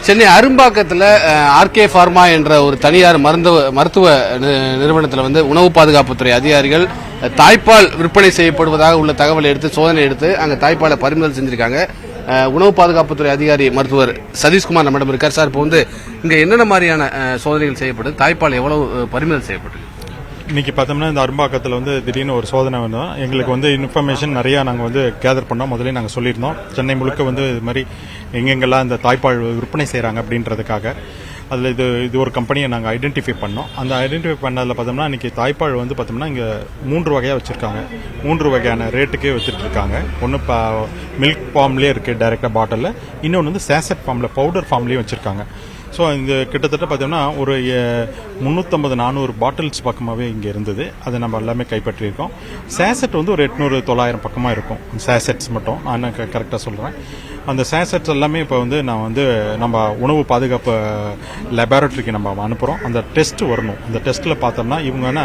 Chennai அரும்பாக்கத்தில் RK pharma என்ற ஒரு தனியார் மருத்துவ நிறுவனத்தில் வந்து உணவு பாதுகாப்புத்துறை அதிகாரிகள் தாய்ப்பால் விற்பனை செய்யப்படுவதாக உள்ள தகவலை எடுத்து சோதனை எடுத்து அங்கே தாய்ப்பாலை பறிமுதல் செஞ்சிருக்காங்க. உணவு பாதுகாப்புத்துறை அதிகாரி மருத்துவர் சதீஷ்குமார் நம்மிடம் இருக்கார். சார், இப்போ வந்து இங்கே என்னென்ன மாதிரியான சோதனைகள் செய்யப்படுது, தாய்ப்பால் எவ்வளவு பறிமுதல் செய்யப்பட்டு? இன்னைக்கு பார்த்தோம்னா இந்த அரும்பாக்கத்தில் வந்து திடீர்னு ஒரு சோதனை வந்தோம். எங்களுக்கு வந்து இன்ஃபர்மேஷன் நிறையா நாங்கள் வந்து கேதர் பண்ணோம். முதலே நாங்கள் சொல்லியிருந்தோம் சென்னை முழுக்க வந்து இது மாதிரி எங்கெங்கெல்லாம் இந்த தாய்ப்பால் விற்பனை செய்கிறாங்க அப்படின்றதுக்காக. அதில் இது ஒரு கம்பெனியை நாங்கள் ஐடென்டிஃபை பண்ணோம். அந்த ஐடென்டிஃபை பண்ணதில் பார்த்தோம்னா இன்றைக்கி தாய்ப்பால் வந்து பார்த்தோம்னா இங்கே 3 வகையாக வச்சுருக்காங்க. 3 வகையான ரேட்டுக்கே வச்சுட்டு இருக்காங்க. ஒன்று மில்க் ஃபார்ம்லேயே இருக்குது டைரெக்டாக பாட்டிலில், இன்னொன்று வந்து சேசட் ஃபார்மில் பவுடர் ஃபார்ம்லேயும் வச்சுருக்காங்க. ஸோ இந்த கிட்டத்தட்ட பார்த்தோம்னா ஒரு 350-400 பாட்டில்ஸ் பக்கமாகவே இங்கே இருந்தது. அதை நம்ம எல்லாமே கைப்பற்றியிருக்கோம். சேசட் வந்து ஒரு 800-900 பக்கமாக இருக்கும். சேசட்ஸ் மட்டும் நான் கரெக்டாக சொல்கிறேன். அந்த சேசட்ஸ் எல்லாமே இப்போ வந்து நம்ம உணவு பாதுகாப்பு லெபார்டரிக்கு நம்ம அனுப்புகிறோம். அந்த டெஸ்ட் வரணும். அந்த டெஸ்ட்டில் பார்த்தோம்னா இவங்கன்னா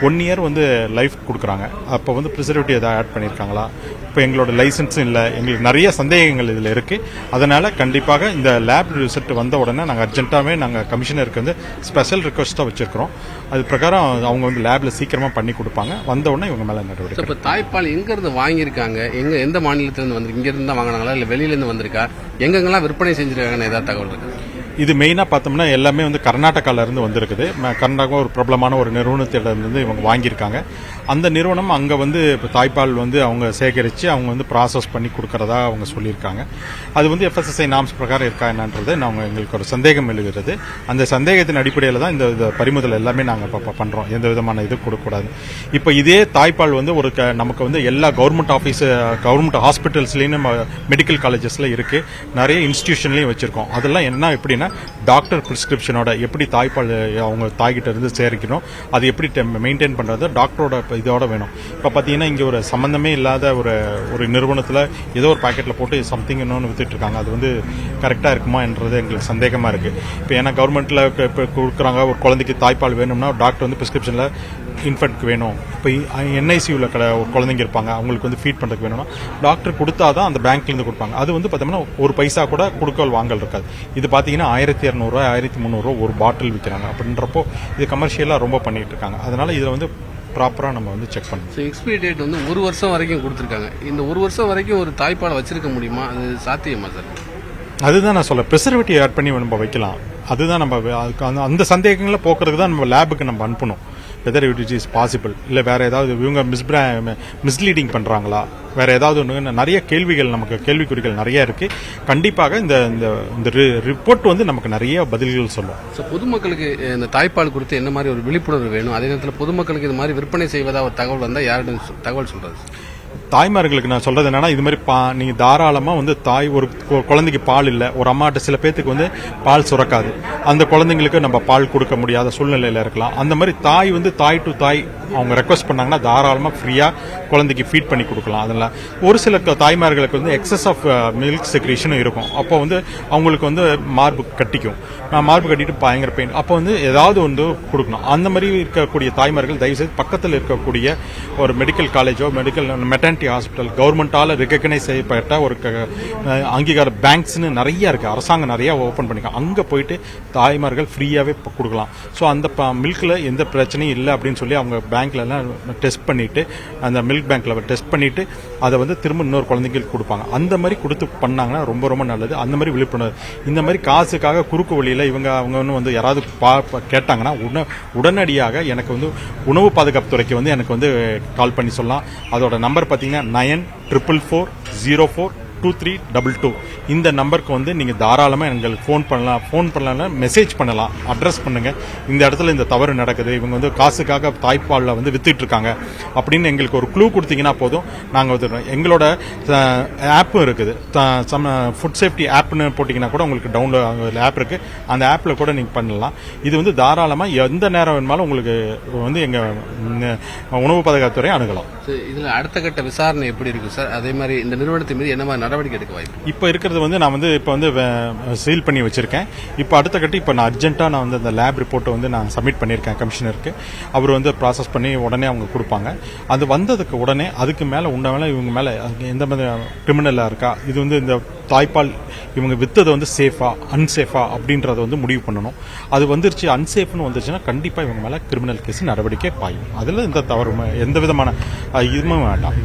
1 இயர் வந்து லைஃப் கொடுக்குறாங்க. அப்போ வந்து ப்ரிசர்வேட்டிவ் எதாவது ஆட் பண்ணியிருக்காங்களா, இப்போ எங்களோட லைசன்ஸும் இல்லை, எங்களுக்கு நிறைய சந்தேகங்கள் இதில் இருக்குது. அதனால் கண்டிப்பாக இந்த லேப் ரிசல்ட் வந்த உடனே நாங்கள் அர்ஜென்ட்டாகவே நாங்கள் கமிஷனருக்கு வந்து ஸ்பெஷல் ரிக்வஸ்ட்டாக வச்சுருக்கிறோம். அது பிரகாரம் அவங்க வந்து லேபில் சீக்கிரமாக பண்ணி கொடுப்பாங்க. வந்த உடனே இவங்க மேலே நடவடிக்கை. இப்போ தாய்ப்பால் எங்கேருந்து வாங்கியிருக்காங்க, எந்த மாநிலத்திலேருந்து வந்து இங்கேருந்து தான் வாங்கினாங்களா இல்லை வெளியிலேருந்து வந்திருக்கா, எங்கெங்கெல்லாம் விற்பனை செஞ்சுருக்காங்கன்னு ஏதாவது தகவல் இருக்கு? இது மெயினாக பார்த்தோம்னா எல்லாமே வந்து கர்நாடகாவிலேருந்து வந்திருக்குது. கர்நாடகா ஒரு பிரபலமான ஒரு நிறுவனத்திலிருந்து இவங்க வாங்கியிருக்காங்க. அந்த நிறுவனம் அங்கே வந்து இப்போ தாய்ப்பால் வந்து அவங்க சேகரித்து அவங்க வந்து ப்ராசஸ் பண்ணி கொடுக்கறதா அவங்க சொல்லியிருக்காங்க. அது வந்து FSSAI நாம்ஸ் பிரகாரம் இருக்கா என்னன்றது எங்களுக்கு ஒரு சந்தேகம் எழுகிறது. அந்த சந்தேகத்தின் அடிப்படையில் தான் இந்த பறிமுதல் எல்லாமே நாங்கள் இப்போ பண்ணுறோம். எந்த விதமான இது கொடுக்கக்கூடாது. இப்போ இதே தாய்ப்பால் வந்து நமக்கு வந்து எல்லா கவர்மெண்ட் ஹாஸ்பிட்டல்ஸ்லேயும் மெடிக்கல் காலேஜஸில் இருக்குது. நிறைய இன்ஸ்டிடியூஷன்லேயும் வச்சுருக்கோம். அதெல்லாம் என்ன எப்படின்னா டாக்டர் பிரிஸ்கிரிப்ஷனோட எப்படி தாய்ப்பால் அவங்க தாய்கிட்ட இருந்து சேரிக்கணும், அது எப்படி மெயின்டைன் பண்ணுறது டாக்டரோட இதோட வேணும். இப்போ பார்த்தீங்கன்னா இங்கே ஒரு சம்மந்தமே இல்லாத ஒரு நிறுவனத்தில் ஏதோ ஒரு பாக்கெட்டில் போட்டு சம்திங் இன்னொன்று வித்துட்டு இருக்காங்க. அது வந்து கரெக்டாக இருக்குமான்றது எங்களுக்கு சந்தேகமாக இருக்குது. இப்போ ஏன்னா கவர்மெண்ட்டில் இப்போ கொடுக்குறாங்க, ஒரு குழந்தைக்கு தாய்ப்பால் வேணும்னா டாக்டர் வந்து பிரிஸ்கிரிப்ஷனில் இன்ஃபென்ட்க்கு வேணும். இப்போ NICUவில் ஒரு குழந்தைங்க இருப்பாங்க, அவங்களுக்கு வந்து ஃபீட் பண்ணுறதுக்கு வேணும்னா டாக்டர் கொடுத்தா தான் அந்த பேங்க்லேருந்து கொடுப்பாங்க. அது வந்து பார்த்தோம்னா ஒரு பைசா கூட கொடுக்கல் வாங்கல் இருக்காது. இது பார்த்தீங்கன்னா 1200 1300 ஒரு பாட்டில் விற்கிறாங்க. அப்படின்றப்போ இது கமர்ஷியலாக ரொம்ப பண்ணிட்டு இருக்காங்க. அதனால இதில் வந்து ப்ராப்பராக நம்ம வந்து செக் பண்ணணும். ஸோ எக்ஸ்பைரி டேட் வந்து 1 வருஷம் வரைக்கும் கொடுத்துருக்காங்க. இந்த 1 வருஷம் வரைக்கும் ஒரு தாய்ப்பாலை வச்சிருக்க முடியுமா? அது சாத்தியமா சார்? அதுதான் நான் சொல்ல, ப்ரிசர்வேட்டிவ் ஆட் பண்ணி நம்ம வைக்கலாம். அதுதான் நம்ம அந்த சந்தேகங்களை போக்குறதுக்கு தான் நம்ம லேபுக்கு நம்ம அனுப்பணும். வெதர் இட் இஸ் பாசிபிள் இல்லை வேறு ஏதாவது இவங்க மிஸ்லீடிங் பண்ணுறாங்களா, வேறு ஏதாவது ஒன்று நிறைய கேள்விக்குறிகள் நிறைய இருக்குது. கண்டிப்பாக இந்த ரிப்போர்ட் வந்து நமக்கு நிறைய பதில்கள் சொல்லும். ஸோ பொதுமக்களுக்கு இந்த தாய்ப்பால் குறித்து என்ன மாதிரி ஒரு விழிப்புணர்வு வேணும்? அதே நேரத்தில் பொதுமக்களுக்கு இது மாதிரி விற்பனை செய்வதா ஒரு தகவல் வந்தால் யாரிடம் தகவல் சொல்கிறது? தாய்மார்களுக்கு நான் சொல்றது என்னன்னா, இது மாதிரி நீங்க தாராளமா வந்து ஒரு குழந்தைக்கு பால் இல்லை, ஒரு அம்மாட்ட சில பேத்துக்கு வந்து பால் சுரக்காது, அந்த குழந்தைங்களுக்கு நம்ம பால் கொடுக்க முடியாத சூழ்நிலையில இருக்கலாம். அந்த மாதிரி தாய் டு தாய் அவங்க ரெக்வஸ்ட் பண்ணாங்கன்னா தாராளமா ஃப்ரீயா குழந்தைக்கு ஃபீட் பண்ணி கொடுக்கலாம். அதெல்லாம் ஒரு சில தாய்மார்களுக்கு வந்து எக்ஸஸ் ஆஃப் மில்க் செக்ரேஷனும் இருக்கும். அப்போ வந்து அவங்களுக்கு வந்து மார்பு கட்டிட்டு பயங்கர பெயின், அப்போ வந்து ஏதாவது வந்து கொடுக்கணும். அந்த மாதிரி இருக்கக்கூடிய தாய்மார்கள் தயவுசெய்து பக்கத்தில் இருக்கக்கூடிய ஒரு மெடிக்கல் காலேஜோ மெட்டர்னிட்டி ஹாஸ்பிட்டல் கவர்மெண்டால ரெகக்னைஸ் செய்யப்பட்ட ஒரு அங்கீகார பேங்க்ஸ்னு நிறைய இருக்கு, அரசாங்கம் நிறைய ஓபன் பண்ணிருக்காங்க. அங்க போயிட்டு தாய்மார்கள் ஃப்ரீயாவே கொடுக்கலாம். ஸோ அந்த மில்க்ல எந்த பிரச்சனையும் இல்லை அப்படின்னு சொல்லி அவங்க பேங்க்ல எல்லாம் டெஸ்ட் பண்ணிட்டு, அந்த மில்க் பேங்க்ல டெஸ்ட் பண்ணிட்டு அதை வந்து திரும்ப இன்னொரு குழந்தைங்களுக்கு கொடுப்பாங்க. அந்த மாதிரி கொடுத்து பண்ணாங்கன்னா ரொம்ப ரொம்ப நல்லது. அந்த மாதிரி விழிப்புணர்வு. இந்த மாதிரி காசுக்காக குறுக்கு வழியில அவங்க வந்து யாராவது கேட்டாங்கன்னா உடனடியாக எனக்கு வந்து உணவு பாதுகாப்பு துறைக்கு வந்து எனக்கு வந்து கால் பண்ணி சொல்லலாம். அதோட நம்பர் பார்த்தீங்கன்னா 9444042322. இந்த நம்பருக்கு வந்து நீங்கள் தாராளமாக எங்களுக்கு ஃபோன் பண்ணலாம், மெசேஜ் பண்ணலாம், அட்ரஸ் பண்ணுங்க. இந்த இடத்துல இந்த தவறு நடக்குது, இவங்க வந்து காசுக்காக தாய்ப்பாலில் வந்து வித்துட்டு இருக்காங்க அப்படின்னு எங்களுக்கு ஒரு க்ளூ கொடுத்தீங்கன்னா போதும். நாங்கள் எங்களோட ஆப்பும் இருக்குது, ஃபுட் சேஃப்டி ஆப்னு போட்டிங்கன்னா கூட உங்களுக்கு டவுன்லோட் ஆப் இருக்குது. அந்த ஆப்பில் கூட நீங்கள் பண்ணலாம். இது வந்து தாராளமாக எந்த நேரம் வேணுமாலும் உங்களுக்கு வந்து எங்கள் உணவு பாதுகாப்புத்துறை அணுகலாம். இதில் அடுத்த கட்ட விசாரணை எப்படி இருக்கு சார்? அதே மாதிரி இந்த நிறுவனத்தின் மீது என்ன மாதிரி நடவடிக்கை எடுக்க வாய்ப்பு? இப்போ இருக்கிறது வந்து நான் வந்து இப்போ வந்து சீல் பண்ணி வச்சிருக்கேன். இப்போ அடுத்த கட்டி இப்போ நான் அர்ஜென்ட்டாக நான் வந்து அந்த லேப் ரிப்போர்ட்டை வந்து நான் சப்மிட் பண்ணியிருக்கேன் கமிஷனருக்கு. அவர் வந்து ப்ராசஸ் பண்ணி உடனே அவங்க கொடுப்பாங்க. அது வந்ததுக்கு உடனே அதுக்கு மேலே உண்ட மேலே இவங்க மேலே எந்த மாதிரி கிரிமினலாக இருக்கா, இது வந்து இந்த தாய்ப்பால் இவங்க வித்தது வந்து சேஃபா அன்சேஃபா அப்படின்றத வந்து முடிவு பண்ணணும். அது வந்துருச்சு அன்சேஃப்னு வந்துருச்சுன்னா கண்டிப்பாக இவங்க மேலே கிரிமினல் கேஸ் நடவடிக்கை பாயும். அதில் எந்த தவறுமே எந்த விதமான இதுவுமே வேண்டாம்,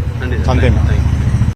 சந்தேகம்.